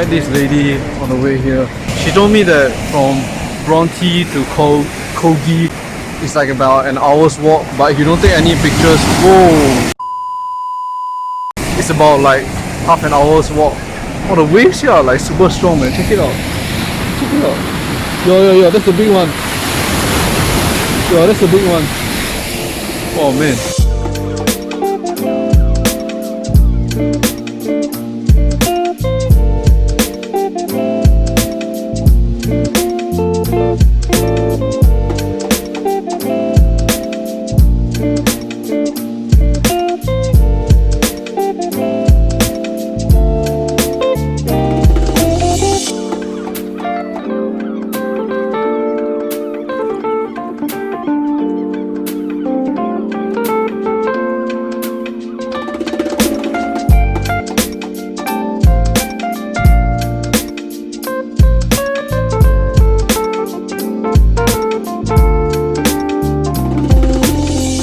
met this lady on the way here. She told me that from Bondi to Cogee it's like about an hour's walk, but if you don't take any pictures, whoa, it's about like half an hour's walk. Oh, the waves here are like super strong, man. Check it out. Check it out. Yo, that's the big one. Yo, that's the big one. Oh man.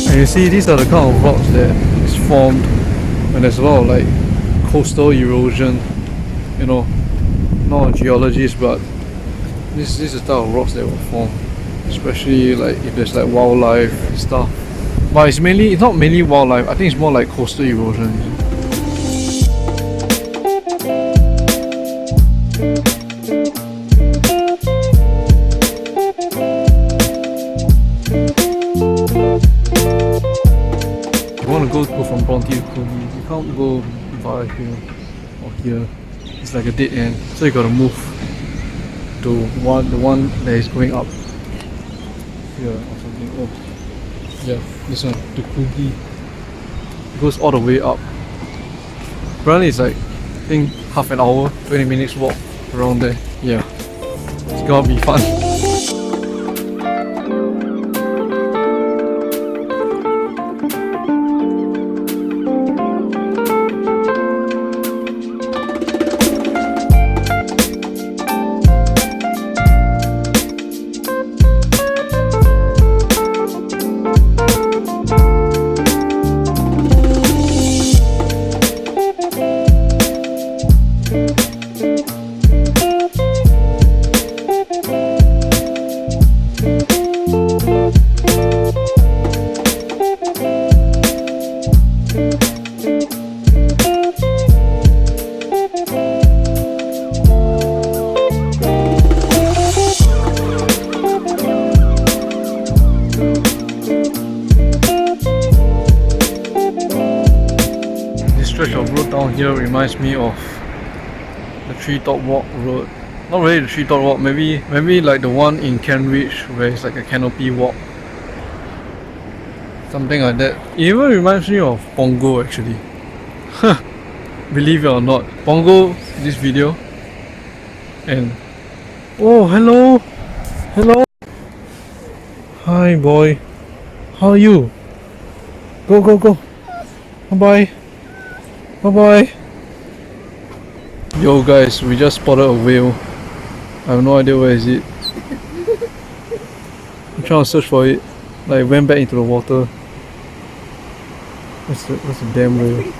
And you see, these are the kind of rocks that is formed when there's a lot of like coastal erosion. You know, not a geologist, but this is the type of rocks that will form, especially like if there's like wildlife and stuff. But it's not mainly wildlife. I think it's more like coastal erosion. You want to go from Bondi to Cogee, you can't go via here or here. It's like a dead end, so you gotta move to the one that is going up here or something. Oh, yeah, this one to Cogee. It goes all the way up. Apparently, it's like I think half an hour, 20 minutes walk around there. Yeah, it's gonna be fun. Stretch of road down here reminds me of the Treetop Walk road. Not really the Treetop Walk, maybe like the one in Kentridge where it's like a canopy walk. Something like that. It even reminds me of Pongo actually. Believe it or not. Pongo, this video. And oh, hello! Hello! Hi boy. How are you? Go. Bye bye. Bye bye. Yo guys, we just spotted a whale. I have no idea where is it. I'm trying to search for it. Like it went back into the water. That's a damn whale.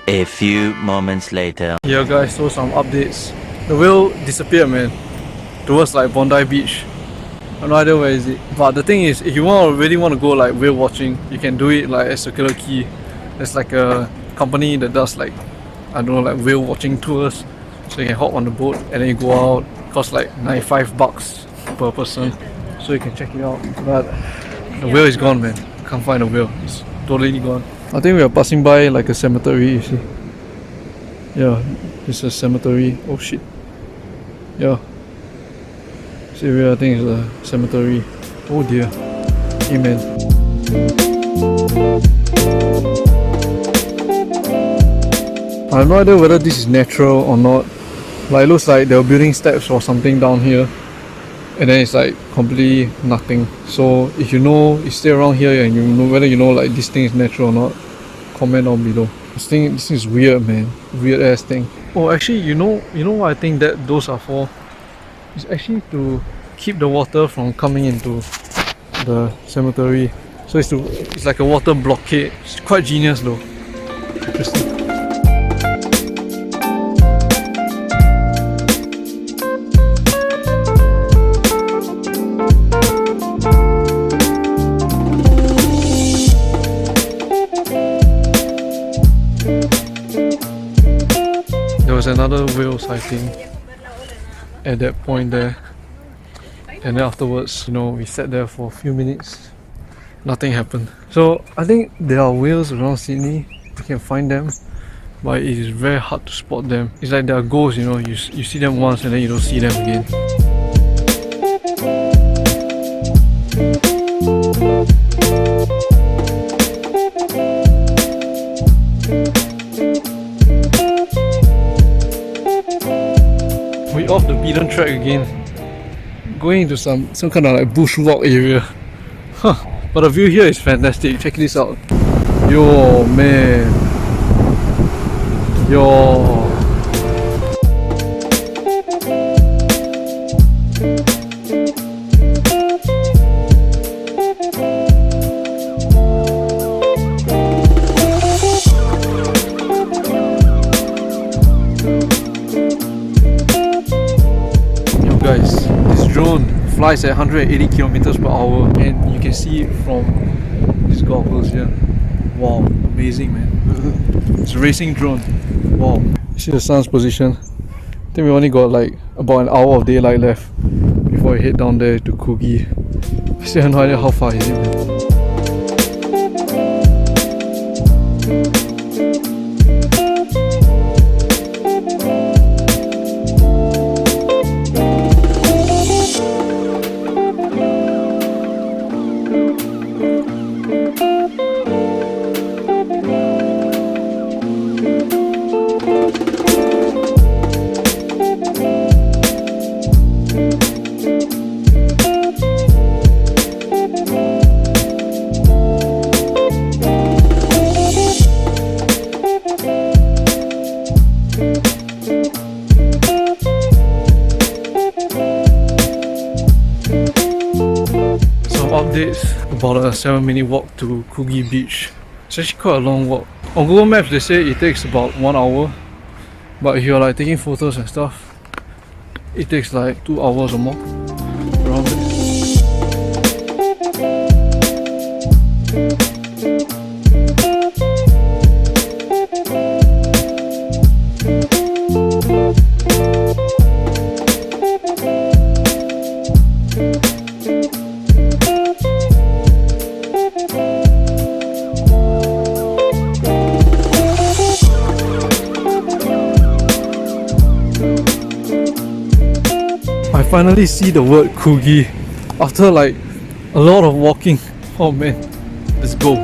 A few moments later. Yeah guys, so some updates. The whale disappeared, man, towards like Bondi Beach. I have no idea where is it. But the thing is, if you really want to go like whale watching, you can do it like at Circular Quay. There's like a company that does like, I don't know, like whale watching tours. So you can hop on the boat and then you go out. It costs like $95 per person. So you can check it out. But the whale is gone, man. Can't find the whale. It's totally gone. I think we are passing by like a cemetery, you see. Yeah, it's a cemetery. Oh shit. Yeah. This area I think is a cemetery. Oh dear. Amen. I have no idea whether this is natural or not. Like it looks like they were building steps or something down here. And then it's like completely nothing. So if you know, you stay around here and you know whether you know like this thing is natural or not, comment down below. This thing is weird, man. Weird ass thing. Oh, actually, you know what I think that those are for? It's actually to keep the water from coming into the cemetery. So it's like a water blockade. It's quite genius though. Interesting. There was another whale sighting at that point there, and then afterwards, we sat there for a few minutes. Nothing happened. So I think there are whales around Sydney. You can find them, but it is very hard to spot them. It's like there are ghosts, you see them once and then you don't see them again. We off the beaten track again, going into some kind of like bushwalk area. But the view here is fantastic. Check this out. Yo man. Yo. Guys, this drone flies at 180 kilometers per hour, and you can see it from these goggles here. Wow, amazing, man. It's a racing drone. Wow. You see the sun's position? I think we only got like about an hour of daylight left before we head down there to Cogee. I still have no idea how far is it, man. Updates about a 7-minute walk to Cogee Beach. It's actually quite a long walk. On Google Maps they say it takes about 1 hour, but if you're like taking photos and stuff, it takes like 2 hours or more around there. I finally see the word Cogee after like a lot of walking. Oh man, let's go.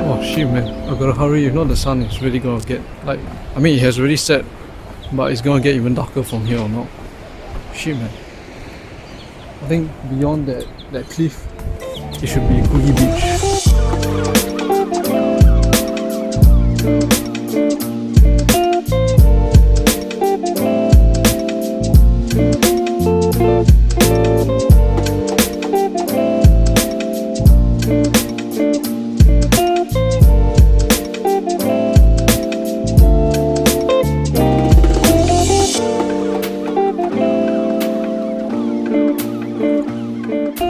Oh shit, man, I gotta hurry, if not the sun is really gonna get like, I mean it has already set, but it's gonna get even darker from here on out. Shit, man. I think beyond that cliff, it should be Cogee Beach.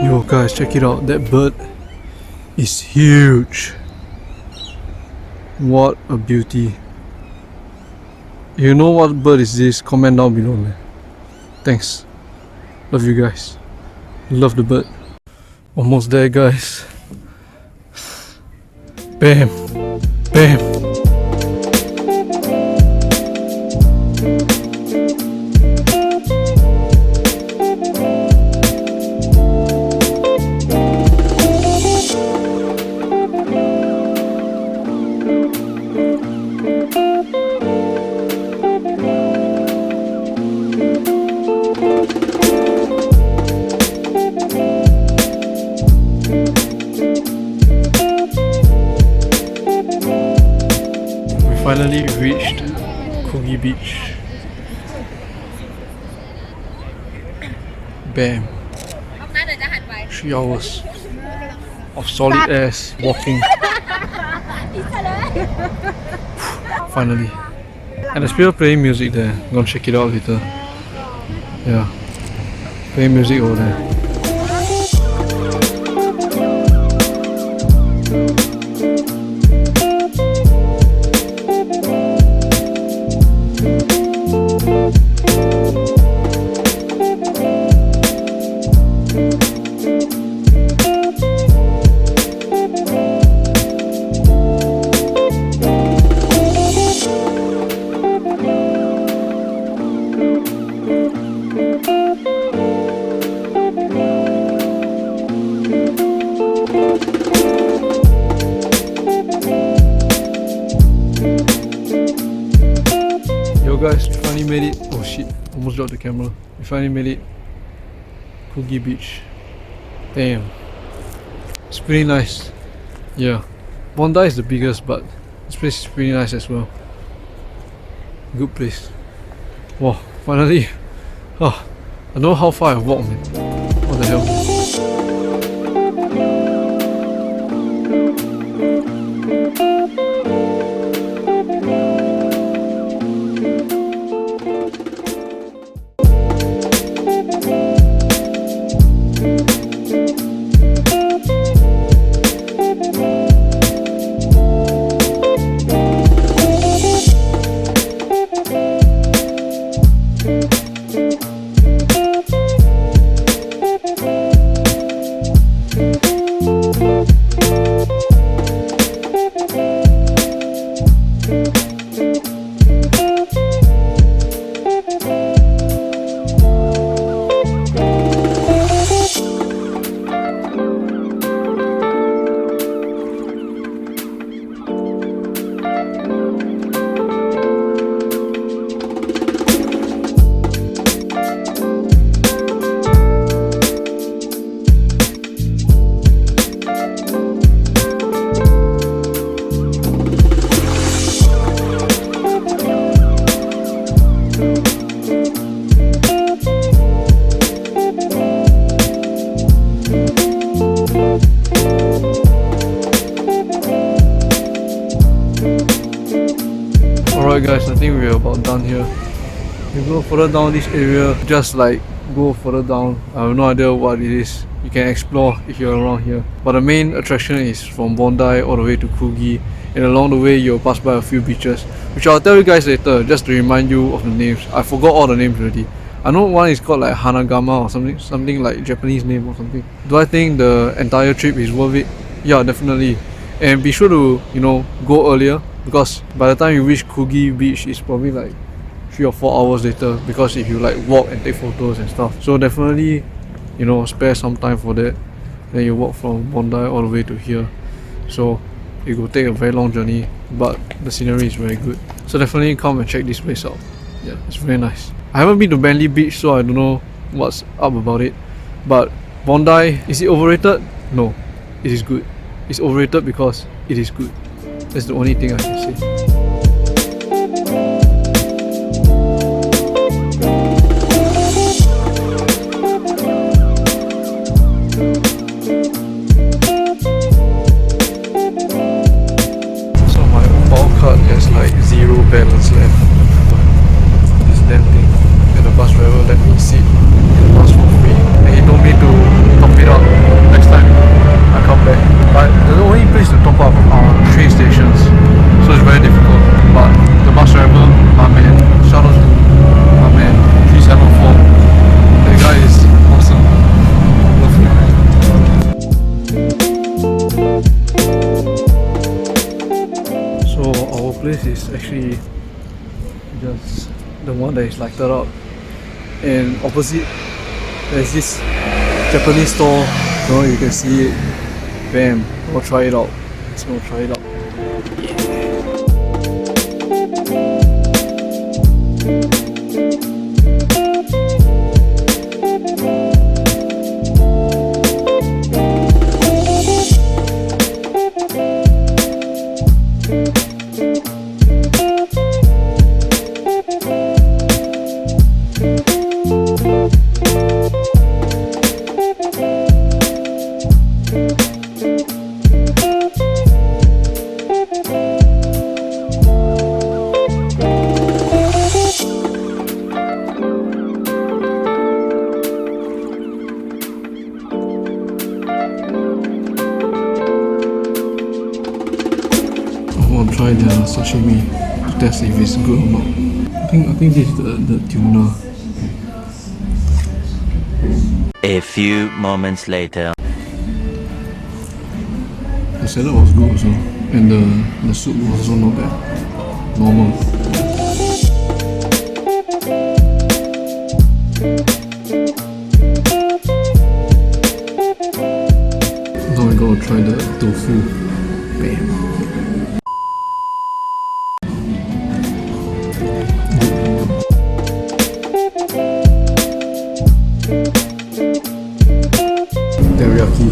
Yo guys, check it out, that bird is huge. What a beauty. You know what bird is this? Comment down below, man. Thanks. Love you guys. Love the bird. Almost there, guys. Bam. Bam. Finally reached Cogee Beach. Bam. 3 hours of solid ass walking. Finally. And there's people playing music there. I'm gonna check it out later. Yeah. Playing music over there. Yo guys, we finally made it. Oh shit, almost dropped the camera. We finally made it. Cogee Beach. Damn. It's pretty nice. Yeah. Bondi is the biggest, but this place is pretty nice as well. Good place. Wow, finally. Oh, I don't know how far I've walked, man. What the hell? Alright guys, I think we're about done here. You go further down this area, just like go further down. I have no idea what it is. You can explore if you're around here. But the main attraction is from Bondi all the way to Cogee, and along the way you'll pass by a few beaches, which I'll tell you guys later, just to remind you of the names. I forgot all the names already. I know one is called like Hanagama or something like Japanese name or something. Do I think the entire trip is worth it? Yeah, definitely. And be sure to, go earlier, because by the time you reach Cogee Beach, it's probably like 3 or 4 hours later, because if you like walk and take photos and stuff. So definitely, spare some time for that. Then you walk from Bondi all the way to here. So it will take a very long journey, but the scenery is very good. So definitely come and check this place out. Yeah, it's very nice. I haven't been to Bondi Beach, so I don't know what's up about it. But Bondi, is it overrated? No, it is good. It's overrated because it is good. That's the only thing I can say. So my mobile card has like 0 balance left. This damn thing. And the bus driver let me sit in the bus for free. And he told me to top it up next time I come back. But the only place to top up are train stations, so it's very difficult. But the bus driver, my man, shout out to my man 374. The guy is awesome. Love him. So our place is actually just the one that is lighted up, and opposite there's this Japanese store. You can see it. Bam, go try it out. Let's go try it out. Yeah. want to try the sashimi to test if it's good or not. I think this is the tuna. A few moments later. The salad was good also, and the soup was also not bad. Normal. Now we're gonna try the tofu. Bam. Teriyaki.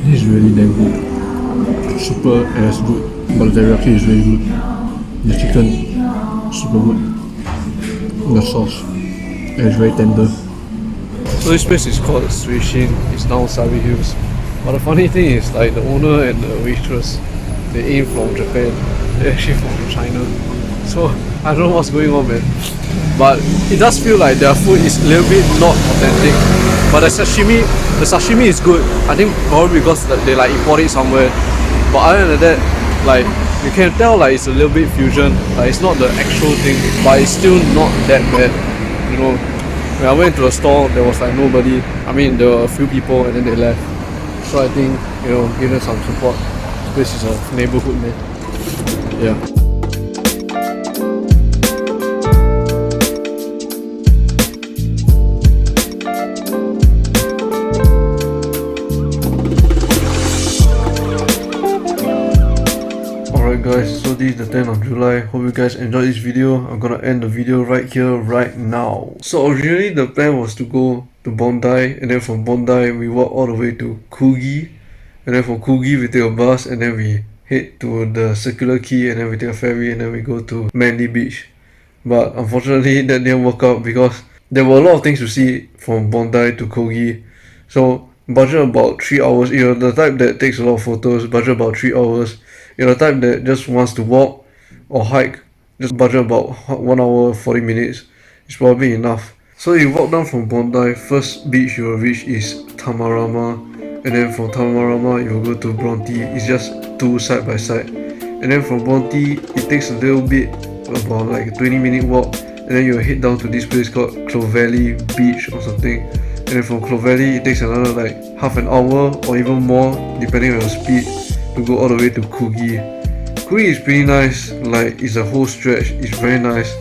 This is really damn good. Super as good, but the teriyaki is really good. The chicken, super good. The sauce, it's very tender. So this place is called Suishin. It's now Surrey Hills. But the funny thing is, like, the owner and the waitress, they ain't from Japan. They're actually from China. So I don't know what's going on, man. But it does feel like their food is a little bit not authentic. But the sashimi is good. I think probably because they like import it somewhere. But other than that, like, you can tell like it's a little bit fusion. Like, it's not the actual thing, but it's still not that bad. You know, when I went to a store, there was like nobody. I mean, there were a few people and then they left. So I think, you know, give them some support. This is a neighborhood, man. Yeah. Alright guys, so this is the 10th of July. Hope you guys enjoyed this video. I'm gonna end the video right here, right now. So originally the plan was to go to Bondi, and then from Bondi we walk all the way to Cogee, and then from Cogee we take a bus, and then we head to the Circular Quay, and then we take a ferry, and then we go to Manly Beach. But unfortunately that didn't work out because there were a lot of things to see from Bondi to Cogee. So budget about 3 hours. If you're the type that takes a lot of photos, budget about 3 hours. If you're the type that just wants to walk or hike, just budget about 1 hour 40 minutes. It's probably enough. So you walk down from Bondi, first beach you will reach is Tamarama, and then from Tamarama you will go to Bondi. It's just two side by side. And then from Bondi it takes a little bit, about like a 20-minute walk, and then you'll head down to this place called Clovelly Beach or something. And then from Clovelly it takes another like half an hour or even more depending on your speed to go all the way to Cogee. Cogee is pretty nice, like it's a whole stretch, it's very nice.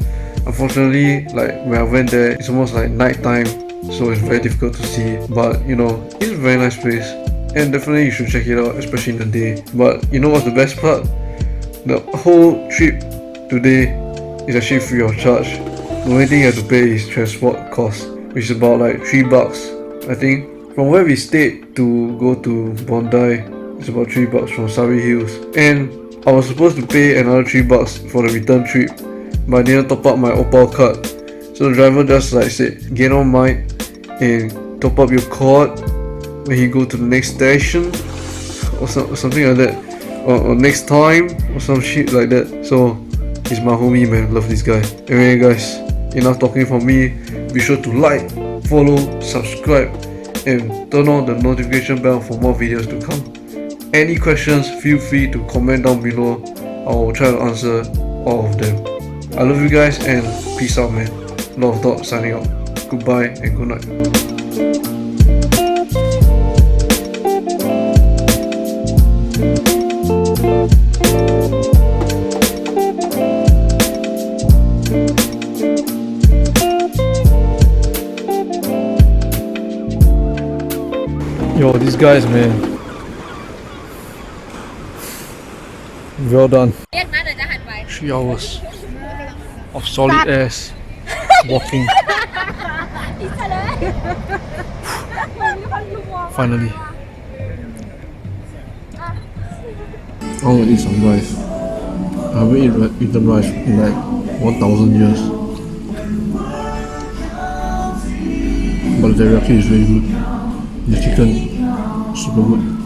Unfortunately, like when I went there, it's almost like night time, so it's very difficult to see. But you know, it's a very nice place, and definitely you should check it out, especially in the day. But you know what's the best part? The whole trip today is actually free of charge. The only thing you have to pay is transport cost, which is about like $3, I think. From where we stayed to go to Bondi, it's about $3 from Surrey Hills. And I was supposed to pay another $3 for the return trip, but I didn't top up my Opal card. So the driver just like said, get on mine and top up your card when you go to the next station or something like that, or next time or some shit like that. So he's my homie, man. Love this guy. Anyway guys, enough talking from me. Be sure to like, follow, subscribe, and turn on the notification bell for more videos to come. Any questions, feel free to comment down below. I will try to answer all of them. I love you guys and peace out, man. Love Dot signing out. Goodbye and good night. Yo, these guys, man. Well done. 3 hours of solid ass walking. Finally. I want to eat some rice. I haven't eaten rice in like 1,000 years. But the teriyaki is really good. The chicken, super good.